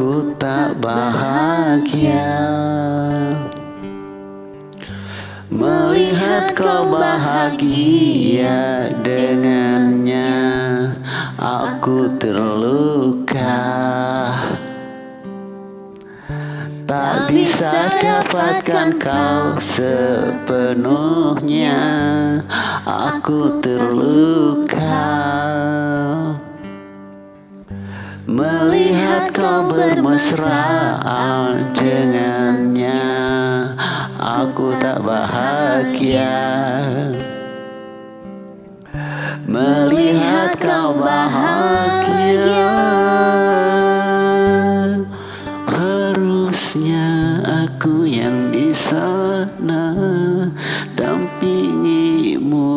Ku tak bahagia melihat kau bahagia dengannya. Aku terluka, tak bisa dapatkan kau sepenuhnya. Aku terluka melihat kau bermesraan dengannya. Aku tak bahagia melihat kau bahagia. Harusnya aku yang di sana dampingimu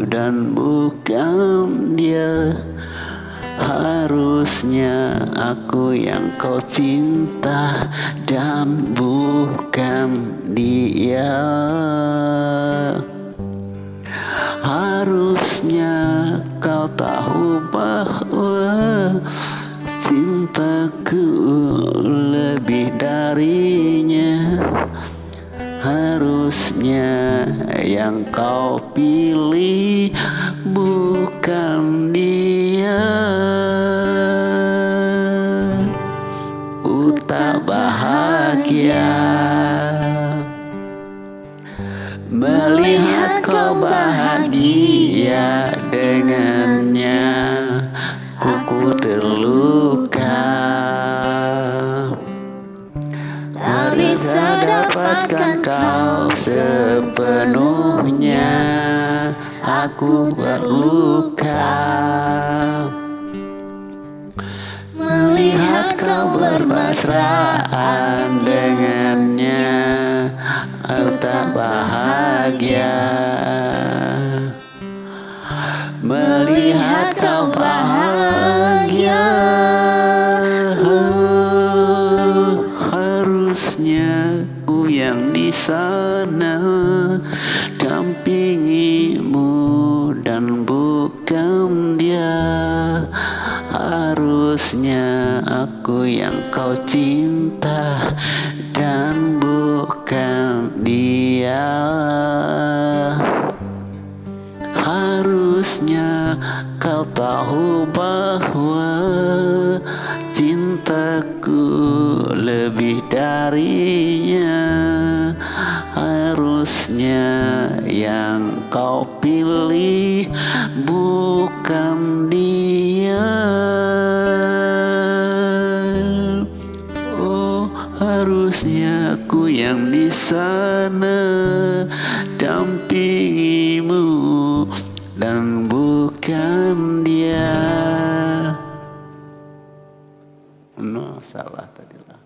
dan bukan dia. Harusnya aku yang kau cinta dan bukan dia. Harusnya kau tahu bahwa cintaku lebih darinya. Harusnya yang kau pilih bukan dia. Ku tak bahagia melihat kau bahagia dengannya. Ku terluka, tak bisa dapatkan kau sepenuhnya. Aku berluka melihat kau bermesraan dengannya. Aku tak bahagia melihat kau bahagia. Harusnya ku yang di sana dampingimu dan bukan dia. Harusnya aku yang kau cinta dan bukan dia. Harusnya kau tahu bahwa cintaku lebih darinya. Harusnya yang kau pilih bukan dia. Oh, harusnya aku yang di sana dampingimu dan bukan dia. No, salah tadi lah.